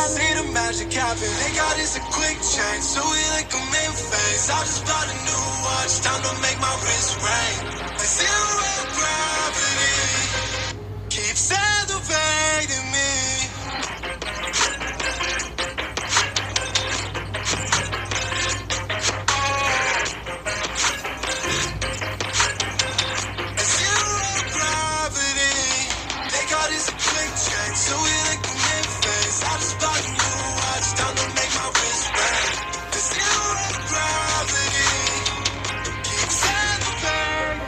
See the magic happen. They got us a quick change, so we like them in phase. I just bought a new watch, time to make my wrist ring. Like zero gravity keeps elevating me. Like zero gravity, they got us a quick change, so we like them in phase. I just bought a new watch, time to make my wrist ring. Like zero gravity keeps elevating.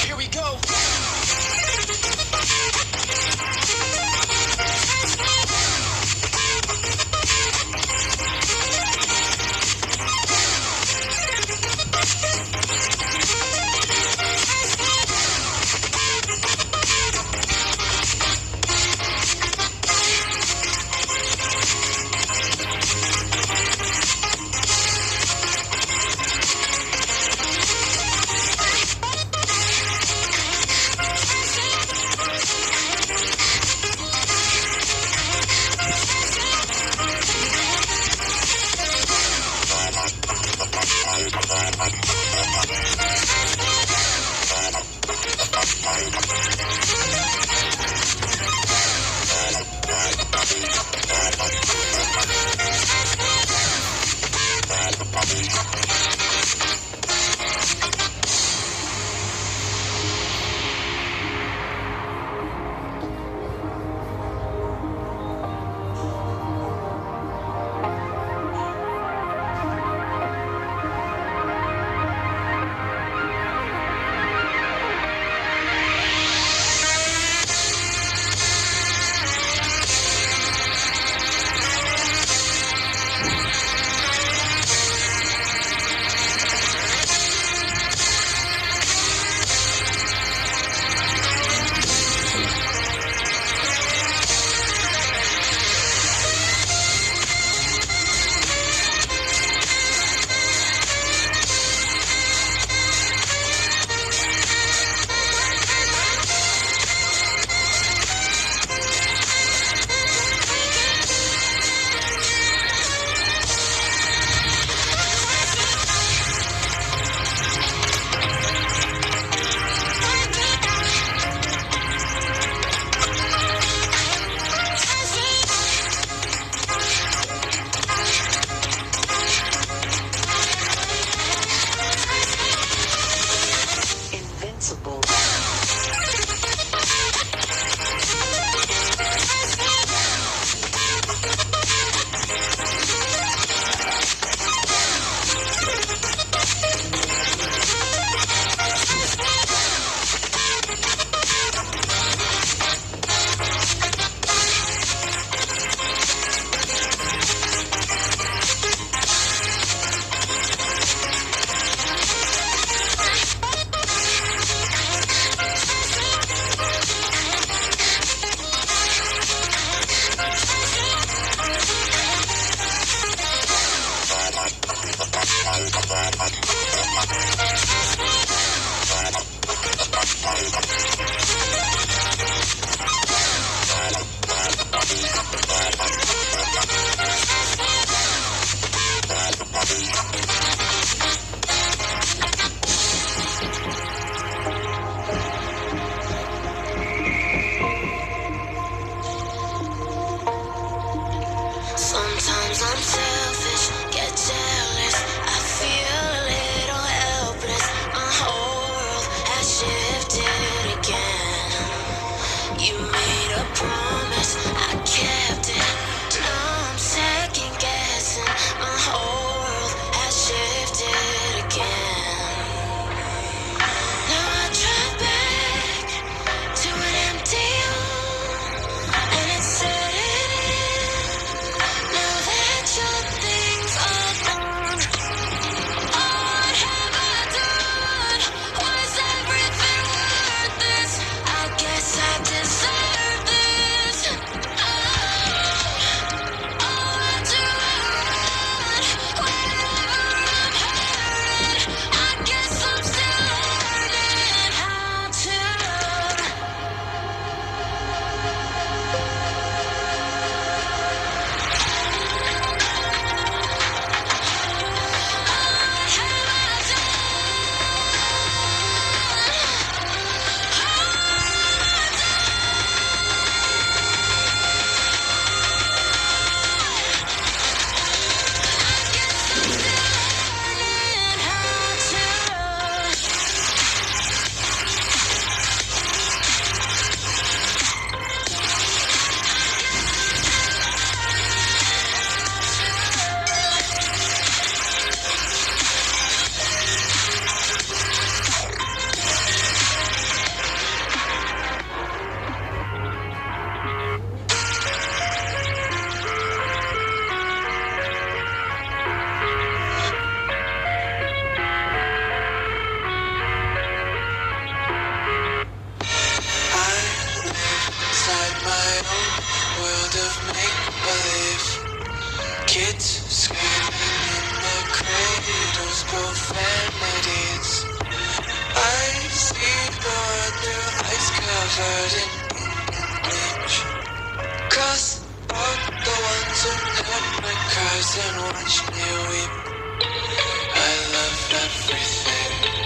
Here we go. those profanities. I see the world through ice covered in bleach. Cross out the ones who heard my cries and watched me weep. I love everything.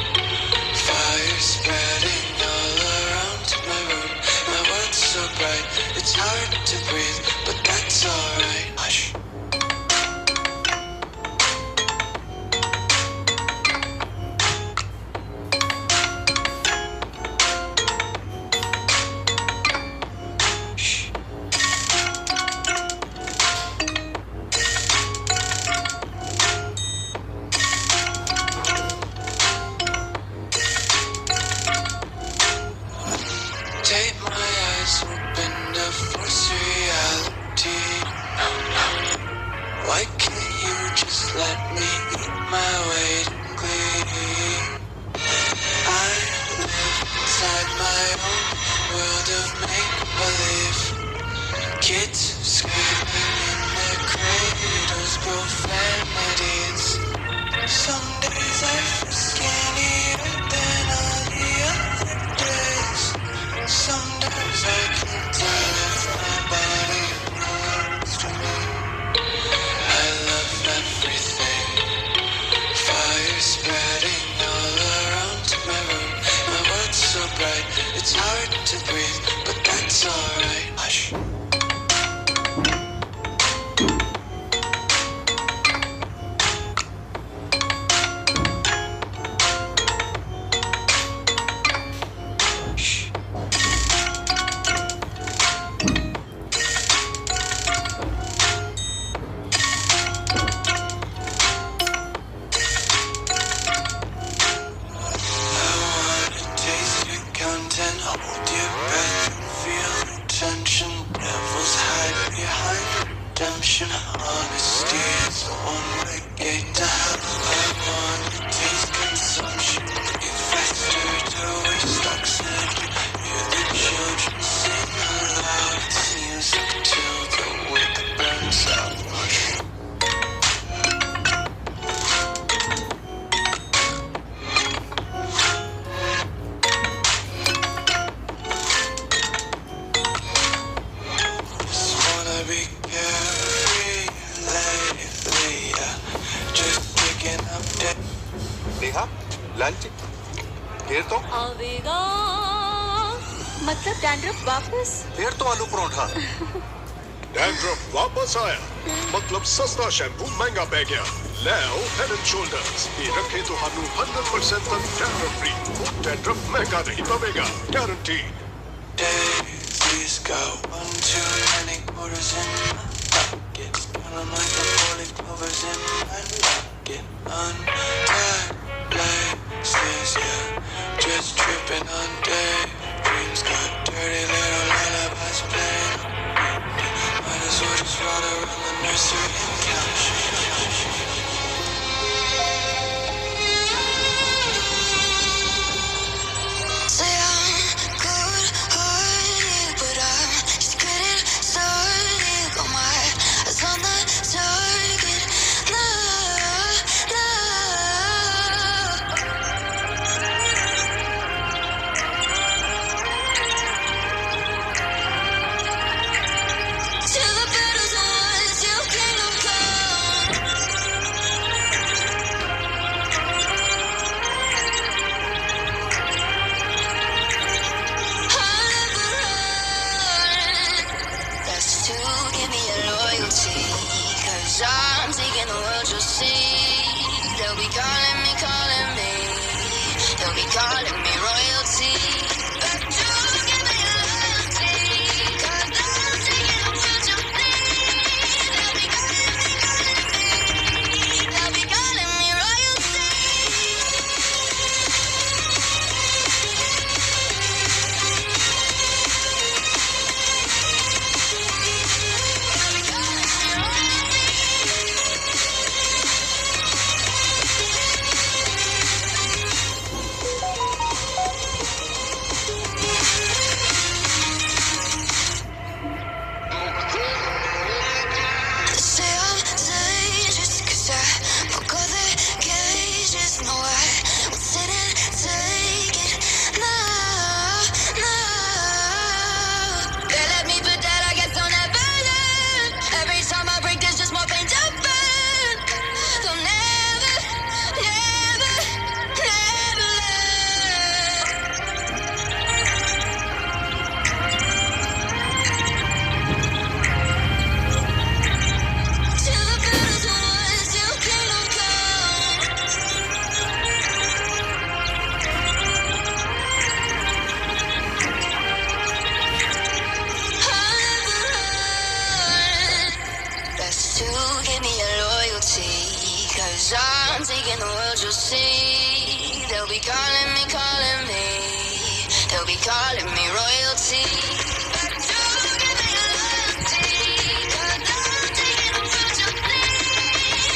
Fire spreading all around my room. My world's so bright, it's hard to breathe, but that's alright. Hush. Take my eyes open to force reality. Why can't you just let me eat my weight in glee? I live inside my own world of make-believe. Kids screaming in their cradles, profanities. Some days I feel skinnier than all the other days. Sometimes I can tell if my body belongs to me. I love everything. Fire spreading all around my room. My world's so bright, it's hard to breathe, but that's alright. Hush. Hold your breath and feel the tension. Devils hide behind redemption. Honesty is the one-way gate to hell. I wanna taste consumption. Breathe faster to waste oxygen. Hear the children sing aloud. It's music till the wick burns out. Be carefree lately, just picking up dead. Neha lunch घेर तो आवेगा मतलब dandruff वापस फिर तो आलू paratha dandruff वापस आया मतलब सस्ता शैम्पू महंगा पै गया लैओ हेड एंड शोल्डर्स ये रखे तो हानू 100% तक डैंड्रफ फ्री डैंड्रफ महंगा नहीं पवेगा guaranteed Daisies got one too many quarters in my pocket. Smelling like the four-leaf clovers in my locket. Untied laces, yeah, just tripping on daydreams. Got dirty little lullabies playing. Might as well just ride around the nursery and count sheep. Say I'm good-hearted, but I'm just getting started. Got my eyes on the target. Love, love. Till the battle's won, till kingdom come. That's to give me a loyalty. Cause I'm taking the world, you'll see. They'll be calling me, calling me. They'll be calling me royalty. That's to give me a loyalty. Cause I'm taking the world, you'll see. They'll be calling me, calling me. They'll be calling me royalty. 'Cause I'm taking the world, you'll see. They'll be calling me, calling me. They'll be calling me royalty. But don't give me loyalty. 'Cause I'm taking the world, you'll see.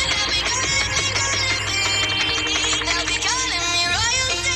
They'll be calling me, calling me. They'll be calling me royalty.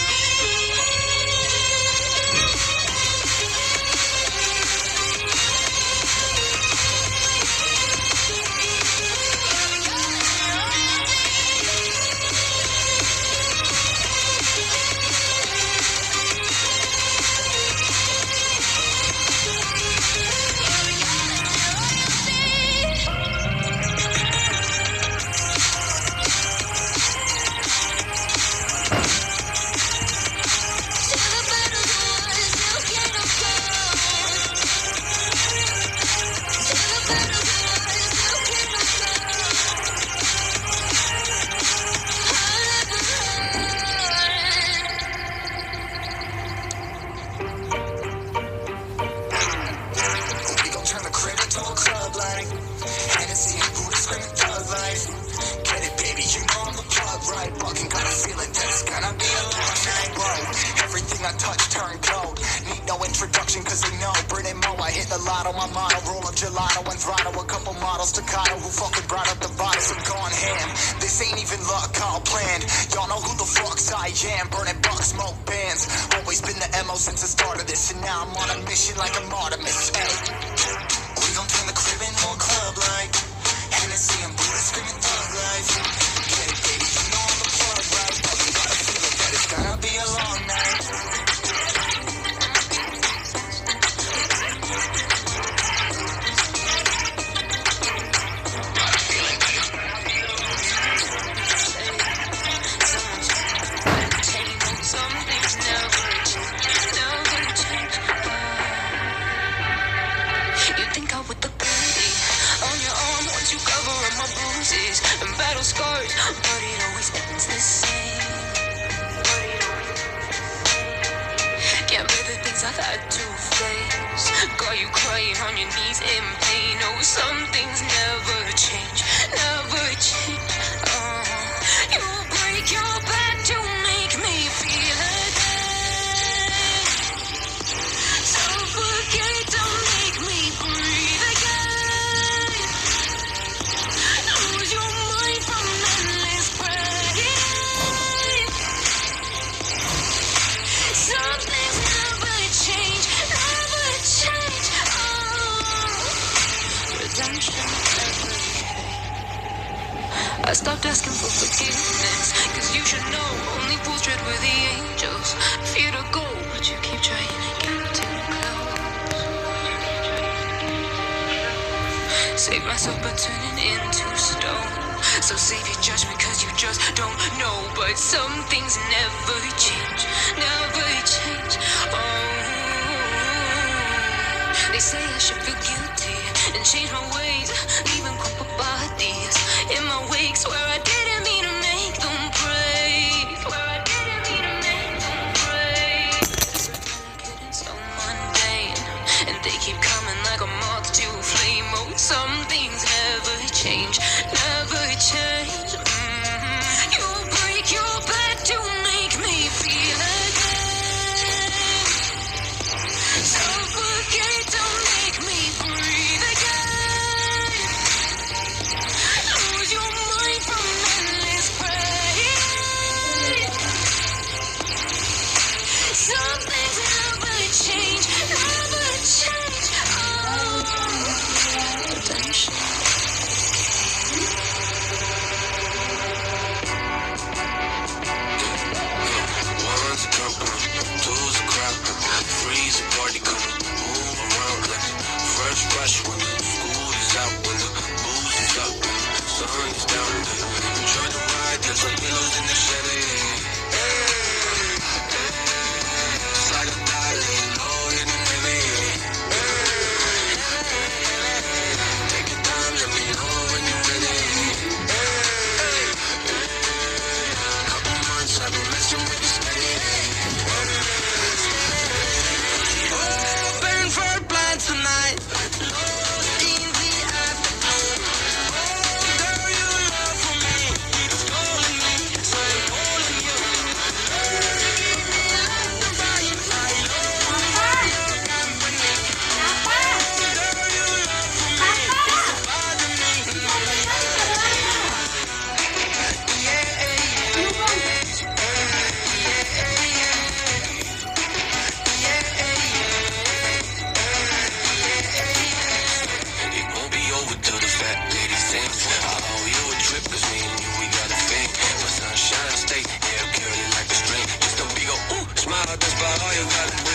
Staccato, who fucking brought up the bottles, I'm gone ham. This ain't even luck, all planned. Y'all know who the fucks I am. Burning bucks, smoke bands. Always been the MO since the start of this, and now I'm on a mission like I'm Artemis. Hey, we gon' turn the crib into a club like Hennessy and Buddha screaming thug life. Get it, baby, you know I'm the plug, right? But we gotta feel it, that it's gonna be a long night. Scars, but it always ends the same. Can't bear the things I've had to face. Got you crying on your knees in pain. Oh, some things never change, never change. You break your back to make me feel again. Suffocate to make me breathe again. Lose your mind from endless pain. Some things never change, never change. Redemption never came. I stopped asking for forgiveness, 'cause you should know only fools tread with the angels. Fear to go, but you keep trying to get too close. Save myself by turning into stone. So save your judgment, 'cause you just don't know. But some things never change, never change. They say I should feel guilty and change my ways, leaving crumpled bodies in my wake. Swear I didn't mean to make them break. Swear I didn't mean to make them break. Getting so mundane, and they keep coming like a moth to a flame. Oh, some things never change, never change. You break your back to make me feel again. Suffocate to make me breathe again. Lose your mind from endless That's why all you gotta do